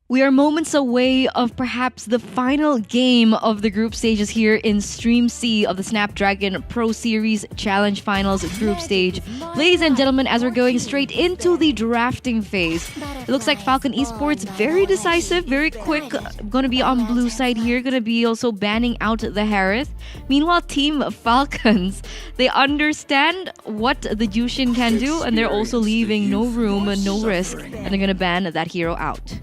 We are moments away of perhaps the final game of the group stages here in Stream C of the Snapdragon Pro Series Challenge Finals group stage. Ladies and gentlemen, as we're going straight into the drafting phase, it looks like Falcon Esports very decisive, very quick, going to be on blue side here, going to be also banning out the Harith. Meanwhile, Team Falcons, they understand what the Jushin can do, and they're also leaving no room, no risk, and they're going to ban that hero out.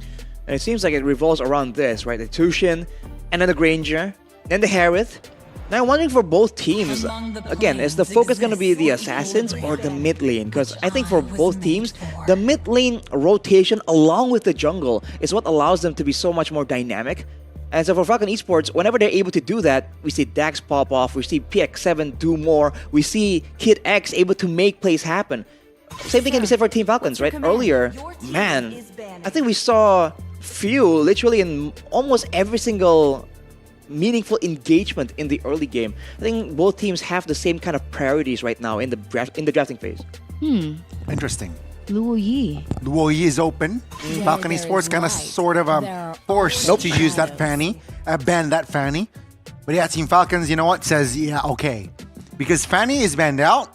And it seems like it revolves around this, right? The Tushin, and then the Granger, then the Harith. Now I'm wondering for both teams, again, is the focus going to be the Assassins or the mid lane? Because I think for both teams, the mid lane rotation along with the jungle is what allows them to be so much more dynamic. And so for Falcon Esports, whenever they're able to do that, we see Dax pop off, we see PX7 do more, we see Kid X able to make plays happen. Same thing can be said for Team Falcons, right? Earlier, man, I think we saw few literally in almost every single meaningful engagement in the early game. I think both teams have the same kind of priorities right now in the drafting phase. Interesting. Luo Yi. Luo Yi is open. Falcon Esports kind of sort of forced to use that Fanny, ban that Fanny. But yeah, Team Falcons, you know what, says, yeah, okay. Because Fanny is banned out,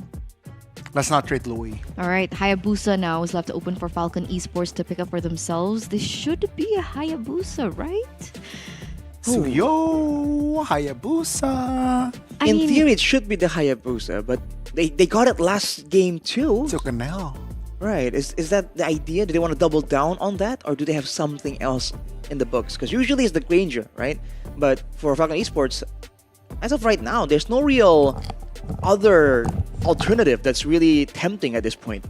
let's not trade Luo Yi. All right, Hayabusa now is left open for Falcon Esports to pick up for themselves. This should be a Hayabusa, right? Suyo, Hayabusa. In theory, it should be the Hayabusa, but they got it last game too. Took an L. Right, is that the idea? Do they want to double down on that? Or do they have something else in the books? Because usually it's the Granger, right? But for Falcon Esports, as of right now, there's no real other alternative that's really tempting at this point.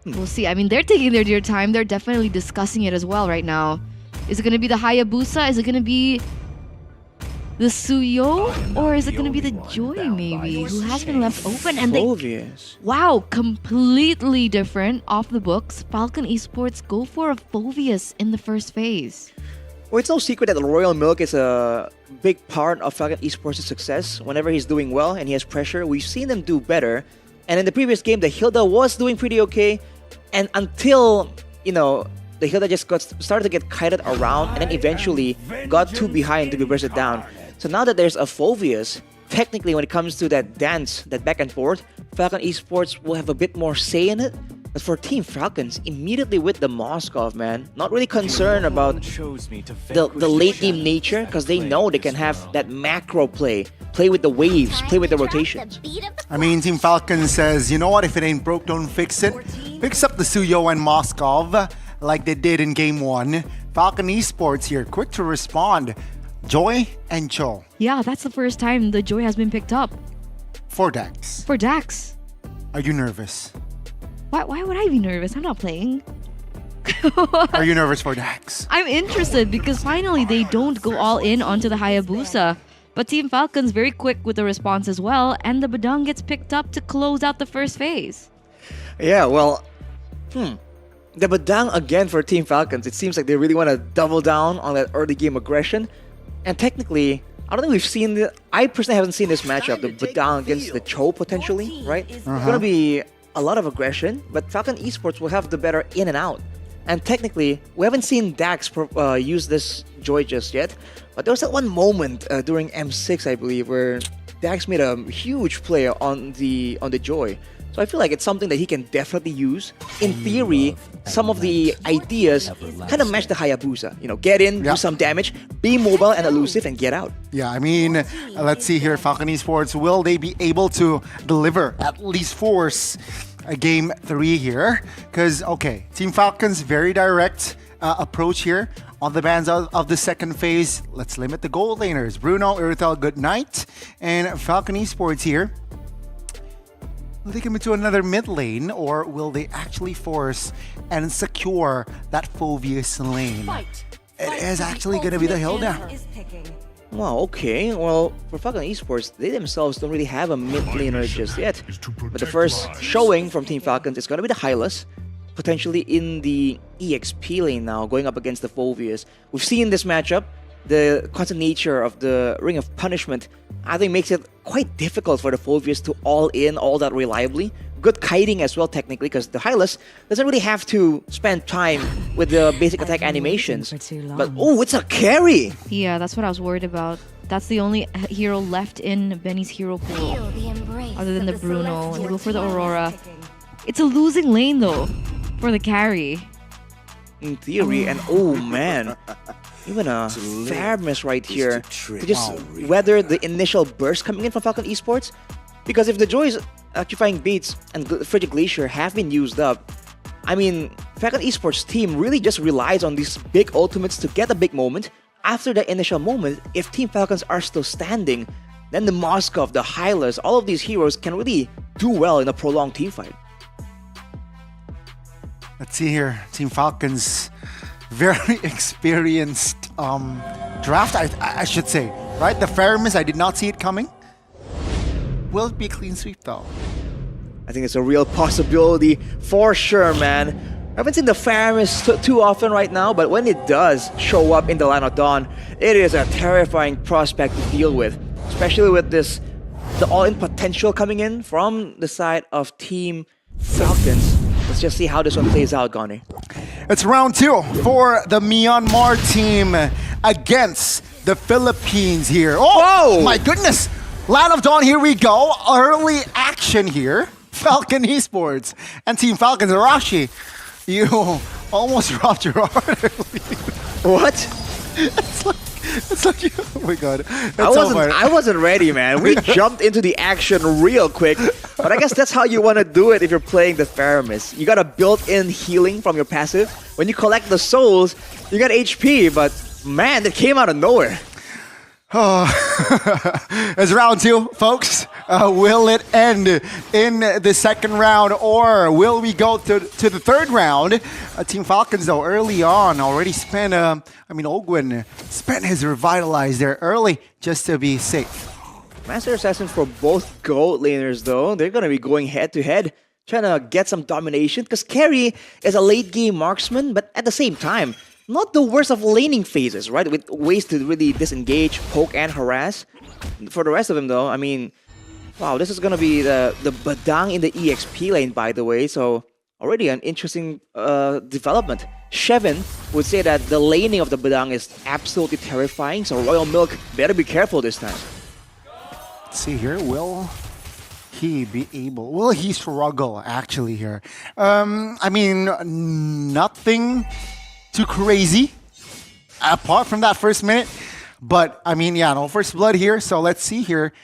We'll see. I mean, they're taking their dear time. They're definitely discussing it as well right now. Is it going to be the Hayabusa? Is it going to be the Suyo? Or is it going to be the Joy, maybe? Who has been left open? And Phoveus. Wow, completely different off the books. Falcon Esports go for a Phoveus in the first phase. Well, it's no secret that the Royal Milk is a big part of Falcon Esports' success. Whenever he's doing well and he has pressure, we've seen them do better. And in the previous game, the Hilda was doing pretty okay. And until, the Hilda just started to get kited around and then eventually got too behind to be bursted down. So now that there's a Phoveus, technically when it comes to that dance, that back and forth, Falcon Esports will have a bit more say in it. But for Team Falcons, immediately with the Moskov, man, not really concerned about the late game nature, because they know they can have that macro play with the waves, play with the rotations. I mean, Team Falcons says, you know what, if it ain't broke, don't fix it. Picks up the Suyo and Moskov like they did in Game 1. Falcon Esports here, quick to respond. Joy and Cho. Yeah, that's the first time the Joy has been picked up. For Dax. For Dax. Are you nervous? Why would I be nervous? I'm not playing. Are you nervous for Dax? I'm interested because finally they don't go all in onto the Hayabusa. But Team Falcon's very quick with the response as well, and the Badang gets picked up to close out the first phase. Yeah, well, the Badang again for Team Falcons. It seems like they really want to double down on that early game aggression. And technically, I don't think we've seen I personally haven't seen this matchup, the Badang against the Cho potentially, right? It's going to be a lot of aggression, but Falcon Esports will have the better in and out. And technically, we haven't seen Dax use this Joy just yet, but there was that one moment during M6, I believe, where Dax made a huge play on the Joy. So I feel like it's something that he can definitely use. In theory, some of the ideas kind of match the Hayabusa. Get in, do some damage, be mobile and elusive, and get out. Yeah, I mean, let's see here, Falcon Esports, will they be able to deliver, at least force a Game 3 here? Because, okay, Team Falcons, very direct approach here. On the bans of the second phase, let's limit the gold laners. Bruno, Irithel, good night. And Falcon Esports here. Will they come into another mid lane, or will they actually force and secure that Phoveus lane? It is actually going to be the Hilda. Wow, okay. Well, for Falcon Esports, they themselves don't really have a mid laner just yet. But the first showing from Team Falcons is going to be the Hylas, potentially in the EXP lane now, going up against the Phoveus. We've seen this matchup. The constant nature of the Ring of Punishment, I think, makes it quite difficult for the Phoveus to all in all that reliably. good kiting as well, technically, because the Hylas doesn't really have to spend time with the basic attack animations. But, oh, it's a carry! Yeah, that's what I was worried about. That's the only hero left in Benny's hero pool, other than the Bruno. And we go for the Aurora. It's a losing lane, though, for the carry. In theory, and oh man, even a fair miss right here to just weather the initial burst coming in from Falcon Esports. Because if the Joy's Electrifying Beats and Frigid Glacier have been used up, I mean, Falcon Esports team really just relies on these big ultimates to get a big moment. After that initial moment, if Team Falcons are still standing, then the Moskov, the Hylas, all of these heroes can really do well in a prolonged teamfight. Let's see here. Team Falcons, very experienced draft, I should say. Right? The fair miss, I did not see it coming. Will it be a clean sweep though? I think it's a real possibility for sure, man. I haven't seen the fair miss too often right now, but when it does show up in the Line of Dawn, it is a terrifying prospect to deal with. Especially with this, the all-in potential coming in from the side of Team Falcons. Let's just see how this one plays out, Gani. It's round 2 for the Myanmar team against the Philippines here. Oh, whoa! My goodness! Land of Dawn, here we go. Early action here. Falcon Esports and Team Falcons. Arashi, you almost dropped your heart. What? It's like, oh my god. I wasn't ready, man. We jumped into the action real quick. But I guess that's how you want to do it if you're playing the Theramis. You got a built-in healing from your passive. When you collect the souls, you got HP, but man, it came out of nowhere. Oh, it's round 2, folks. Will it end in the second round, or will we go to the third round? Team Falcons, though, early on already spent, Ogwin spent his Revitalize there early just to be safe. Master Assassins for both gold laners, though, they're going to be going head-to-head, trying to get some domination, because Carry is a late-game marksman, but at the same time, not the worst of laning phases, right? With ways to really disengage, poke, and harass. For the rest of them, though, I mean, wow, this is going to be the Badang in the EXP lane, by the way, so already an interesting development. Shevin would say that the laning of the Badang is absolutely terrifying, so Royal Milk better be careful this time. Let's see here, will he struggle actually here? Nothing too crazy apart from that first minute, but no first blood here, so let's see here.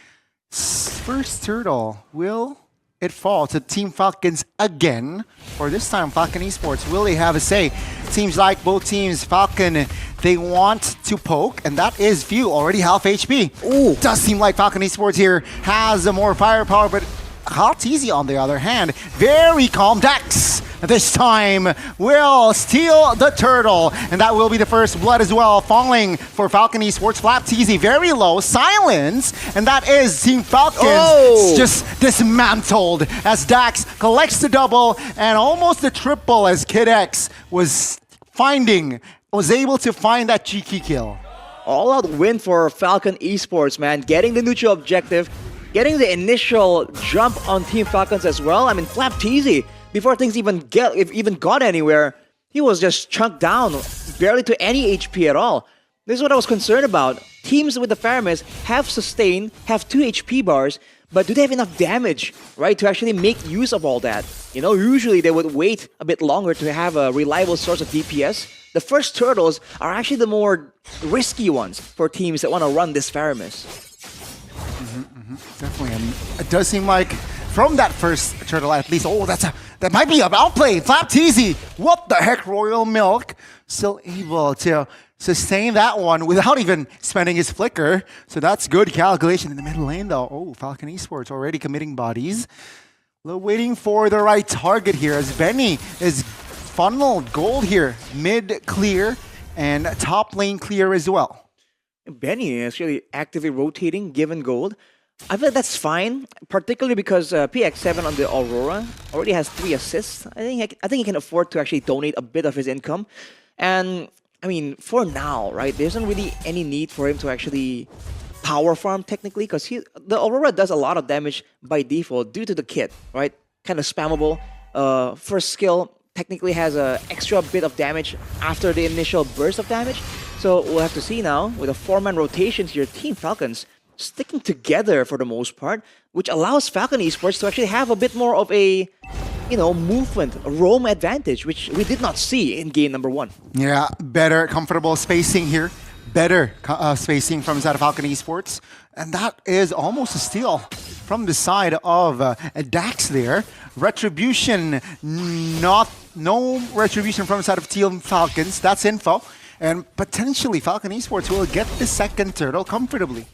First turtle, will it fall to Team Falcons again, or this time Falcon Esports? Will they have a say? Seems like both teams, Falcon, they want to poke, and that is few, already half HP. Ooh, does seem like Falcon Esports here has a more firepower, but Hot Easy on the other hand, very calm. Dex this time will steal the turtle, and that will be the first blood as well, falling for Falcon Esports. Flap Teasy very low, silence, and that is Team Falcons just dismantled as Dax collects the double and almost the triple as Kid X was able to find that cheeky kill. All-out win for Falcon Esports, man. Getting the neutral objective, getting the initial jump on Team Falcons as well. I mean, Flap Teasy, before things even got anywhere, he was just chunked down, barely to any HP at all. This is what I was concerned about. Teams with the Faramis have sustain, have 2 HP bars, but do they have enough damage, right, to actually make use of all that? You know, usually they would wait a bit longer to have a reliable source of DPS. The first turtles are actually the more risky ones for teams that want to run this Faramis. Definitely, and it does seem like from that first turtle at least, that might be a outplay. Flap Teasy, what the heck, Royal Milk still able to sustain that one without even spending his flicker. So that's good calculation in the middle lane though. Oh, Falcon Esports already committing bodies. Waiting for the right target here as Benny is funneled gold here. Mid clear and top lane clear as well. Benny is really actively rotating given gold. I feel that's fine, particularly because PX7 on the Aurora already has 3 assists. I think he can afford to actually donate a bit of his income. And I mean, for now, right, there isn't really any need for him to actually power farm technically, because the Aurora does a lot of damage by default due to the kit, right? kind of spammable. First skill technically has a extra bit of damage after the initial burst of damage. So we'll have to see now with a 4-man rotation here, Team Falcons sticking together for the most part, which allows Falcon Esports to actually have a bit more of a, movement, a roam advantage, which we did not see in game number 1. Yeah, better comfortable spacing here. Better spacing from side of Falcon Esports. And that is almost a steal from the side of Dax there. Retribution, no retribution from the side of Team Falcons. That's info. And potentially Falcon Esports will get the second turtle comfortably.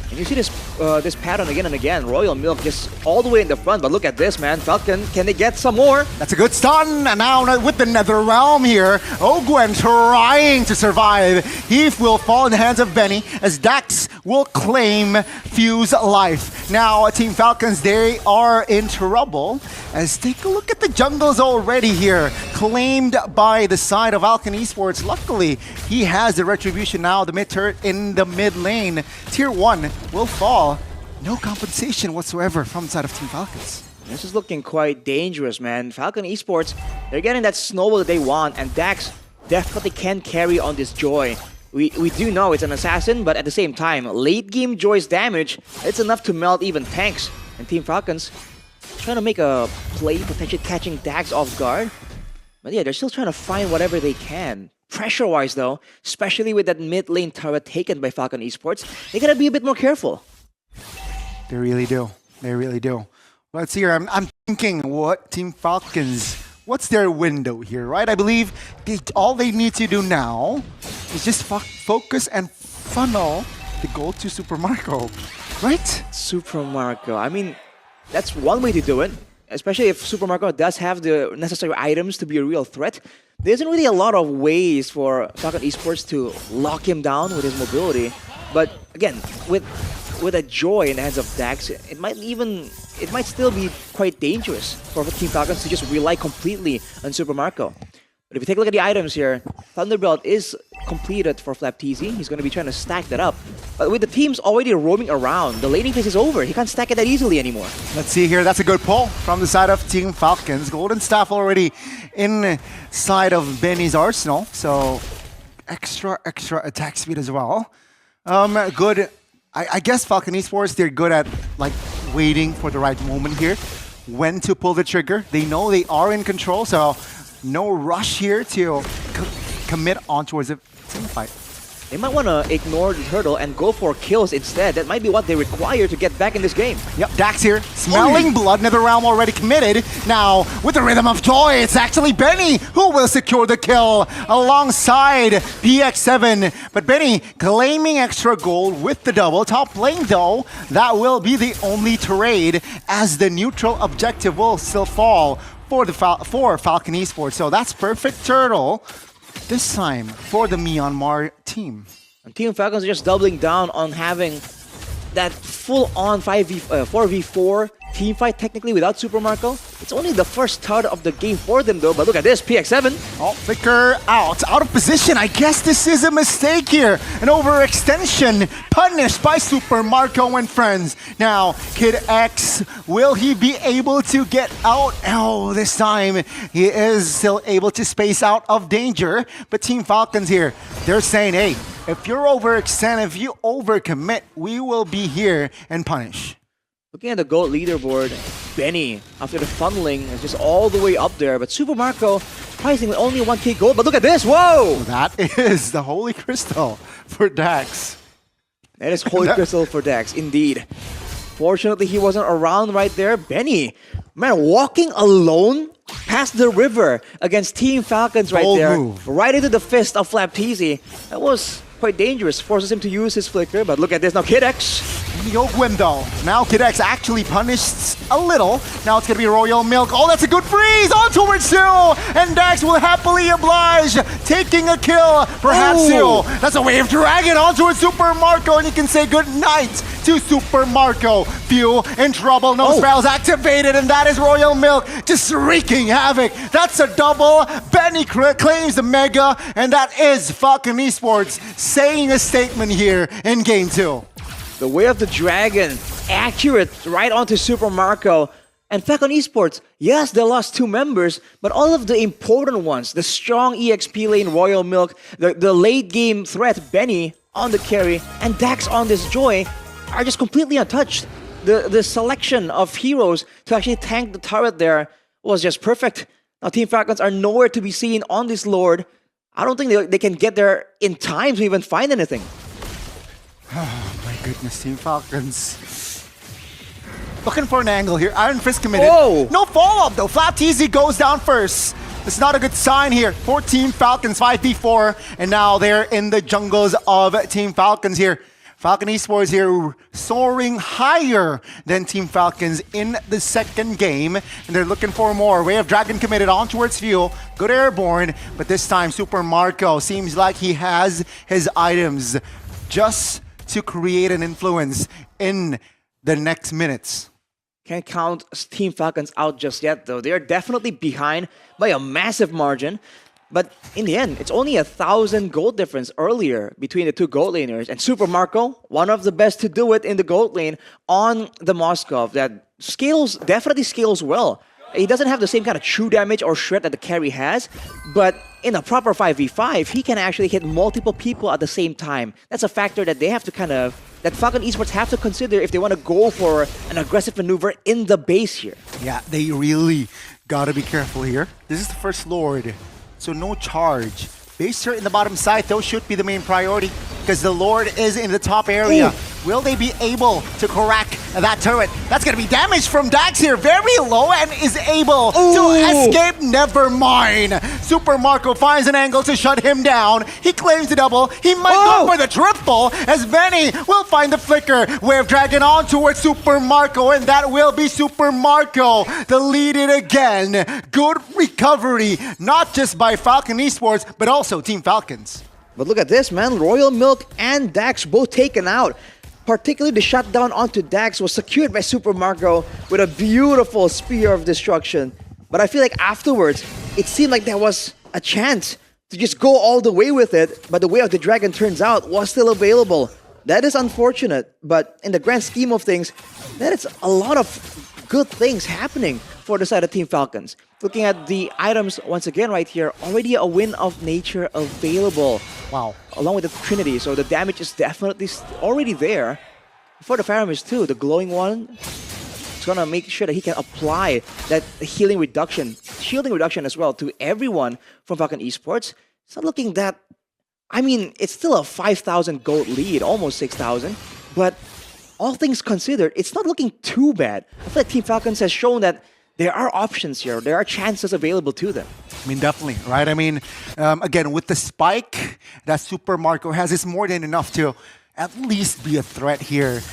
And you see this pattern again and again. Royal Milk just all the way in the front, but look at this, man. Falcon, can they get some more? That's a good stun. And now with the Nether Realm here, Ogwen trying to survive. He will fall in the hands of Benny as Dax will claim Fuse life. Now, Team Falcons, they are in trouble. As take a look at the jungles already here, claimed by the side of Falcon Esports. Luckily, he has the retribution now, the mid turret in the mid lane. Tier 1 will fall. No compensation whatsoever from the side of Team Falcons. This is looking quite dangerous, man. Falcon Esports, they're getting that snowball that they want, and Dax definitely can carry on this Joy. We do know it's an assassin, but at the same time, late game Joy's damage, it's enough to melt even tanks. And Team Falcons trying to make a play, potentially catching Dax off guard. But yeah, they're still trying to find whatever they can. Pressure-wise though, especially with that mid lane turret taken by Falcon Esports, they gotta be a bit more careful. They really do. They really do. Let's see here. I'm thinking what Team Falcons, what's their window here, right? I believe all they need to do now is just focus and funnel the goal to Super Marco, right? Super Marco, I mean, that's one way to do it. Especially if Super Marco does have the necessary items to be a real threat. There isn't really a lot of ways for Falcon Esports to lock him down with his mobility. But again, with a Joy in the hands of Dax, it might still be quite dangerous for Team Falcons to just rely completely on Super Marco. But if you take a look at the items here, Thunderbolt is completed for FlapTZ. He's going to be trying to stack that up. But with the teams already roaming around, the laning phase is over. He can't stack it that easily anymore. Let's see here. That's a good pull from the side of Team Falcons. Golden Staff already inside of Benny's arsenal. So extra attack speed as well. Good. I guess Falcon Esports, they're good at like waiting for the right moment here. When to pull the trigger. They know they are in control. So no rush here to commit on towards a team fight. They might want to ignore the turtle and go for kills instead. That might be what they require to get back in this game. Yep, Dax here, smelling blood. Nether Realm already committed. Now, with the rhythm of joy, it's actually Benny who will secure the kill alongside PX7. But Benny claiming extra gold with the double. Top lane though, that will be the only trade as the neutral objective will still fall for Falcon Esports. So that's perfect turtle this time for the Myanmar team. And Team Falcons are just doubling down on having that full-on 4v4 team fight technically without Super Marco. It's only the first start of the game for them though, but look at this, PX7. Oh, flicker out of position. I guess this is a mistake here. An overextension punished by Super Marco and friends. Now, Kid X, will he be able to get out? Oh, this time he is still able to space out of danger. But Team Falcons here, they're saying, hey, if you're overextend, if you overcommit, we will be here and punish. Looking at the GOAT leaderboard, Benny, after the funneling, is just all the way up there. But Super Marco, surprisingly, only 1k gold. But look at this, whoa! That is the Holy Crystal for Dax. That is Holy Crystal for Dax, indeed. Fortunately, he wasn't around right there. Benny, man, walking alone past the river against Team Falcons right Bold there. move. Right into the fist of FlapTZ. That was quite dangerous. Forces him to use his flicker. But look at this now, Kid X. Yogwim though. Now Kid X actually punished a little. Now it's gonna be Royal Milk. Oh, that's a good freeze on towards Sue. And Dax will happily oblige, taking a kill. Perhaps Sue. That's a wave dragon on towards Super Marco. And you can say good night to Super Marco. Few in trouble. No spells activated. And that is Royal Milk just wreaking havoc. That's a double. Benny claims the mega. And that is Falcon Esports saying a statement here in game 2. The way of the dragon, accurate right onto Super Marco. And FCON Esports, yes, they lost 2 members, but all of the important ones, the strong EXP lane Royal Milk, the late game threat Benny on the carry, and Dax on this Joy are just completely untouched. The selection of heroes to actually tank the turret there was just perfect. Now Team Falcons are nowhere to be seen on this Lord. I don't think they can get there in time to even find anything. Oh my goodness, Team Falcons. Looking for an angle here. Iron Fist committed. Whoa. No follow-up though. Flat TZ goes down first. It's not a good sign here for Team Falcons, 5v4. And now they're in the jungles of Team Falcons here. Falcon Esports here soaring higher than Team Falcons in the second game. And they're looking for more. Way of Dragon committed on towards Fuel. Good airborne. But this time, Super Marco seems like he has his items just to create an influence in the next minutes. Can't count Team Falcons out just yet, though. They're definitely behind by a massive margin. But in the end, it's only 1,000 gold difference earlier between the 2 gold laners. And Super Marco, one of the best to do it in the gold lane on the Moskov that definitely scales well. He doesn't have the same kind of true damage or shred that the carry has, but in a proper 5v5, he can actually hit multiple people at the same time. That's a factor that they have to that Falcon Esports have to consider if they want to go for an aggressive maneuver in the base here. Yeah, they really gotta be careful here. This is the first Lord, so no charge. Base turret in the bottom side, though, should be the main priority because the Lord is in the top area. Ooh. Will they be able to crack that turret? That's going to be damage from Dax here. Very low and is able to escape. Never mind. Super Marco finds an angle to shut him down. He claims the double. He might go for the triple as Benny will find the flicker. Wave Dragon on towards Super Marco, and that will be Super Marco the lead it again. Good recovery, not just by Falcon Esports, but also Team Falcons. But look at this, man. Royal Milk and Dax both taken out. Particularly the shutdown onto Dax was secured by Super Marco with a beautiful Spear of Destruction. But I feel like afterwards, it seemed like there was a chance to just go all the way with it, but the Way of the Dragon turns out was still available. That is unfortunate, but in the grand scheme of things, that is a lot of good things happening for the side of Team Falcons. Looking at the items once again right here, already a Wind of Nature available. Wow. Along with the Trinity, so the damage is definitely already there. For the Faramis too, the glowing one is gonna make sure that he can apply that shielding reduction as well to everyone from Falcon Esports. It's not looking that, I mean, it's still a 5,000 gold lead, almost 6,000, but all things considered, it's not looking too bad. I feel like Team Falcons has shown that there are options here. There are chances available to them. I mean, definitely, right? I mean, again, with the spike that Super Marco has, it's more than enough to at least be a threat here.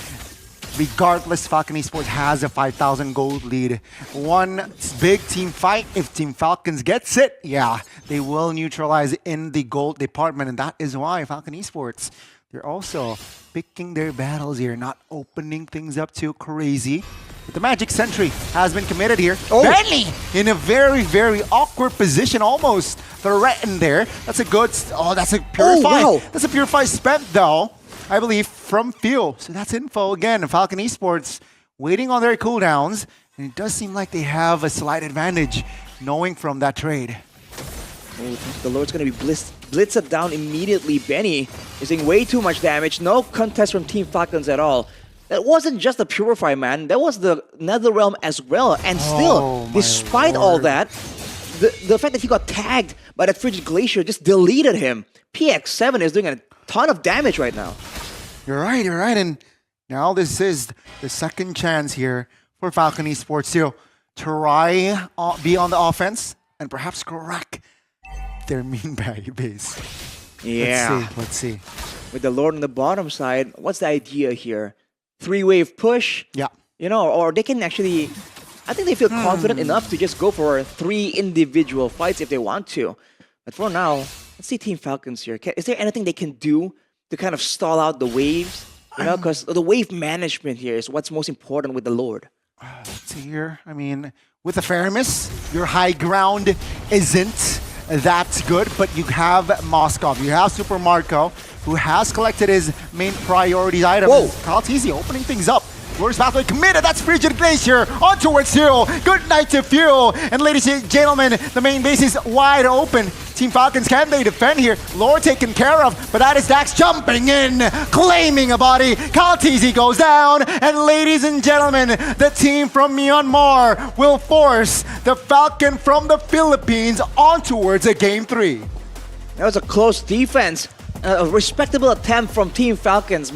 Regardless, Falcon Esports has a 5,000 gold lead. One big team fight. If Team Falcons gets it, yeah, they will neutralize in the gold department. And that is why Falcon Esports, they're also picking their battles here, not opening things up too crazy. But the Magic Sentry has been committed here. Benny in a very, very awkward position, almost threatened there. That's a good, that's a Purify. Wow. That's a Purify spent though, I believe, from Fuel. So that's info again. Falcon Esports waiting on their cooldowns. And it does seem like they have a slight advantage knowing from that trade. The Lord's going to be blitzed down immediately. Benny is doing way too much damage. No contest from Team Falcons at all. That wasn't just the Purify, man. That was the Netherrealm as well. And still, despite all that, the fact that he got tagged by that Frigid Glacier just deleted him. PX7 is doing a ton of damage right now. You're right, you're right. And now this is the second chance here for Falcon Esports to try be on the offense and perhaps crack their mean base. Yeah. Let's see. With the Lord on the bottom side, what's the idea here? 3-wave push? Yeah. You know, or they can actually, I think they feel confident enough to just go for 3 individual fights if they want to. But for now, let's see Team Falcons here. Is there anything they can do to kind of stall out the waves? You know, because the wave management here is what's most important with the Lord. Let's see here. I mean, with the Faramis, your high ground isn't that good, but you have Moskov, you have Super Marco, who has collected his main priorities items. Whoa. Kyle Teasy opening things up Glorious pathway committed. That's Frigid Glacier on towards Fuel. Good night to Fuel. And ladies and gentlemen, the main base is wide open. Team Falcons, can they defend here? Lore taken care of, but that is Dax jumping in, claiming a body. Kaltizi goes down, and ladies and gentlemen, the team from Myanmar will force the Falcon from the Philippines on towards a Game 3. That was a close defense. A respectable attempt from Team Falcons, but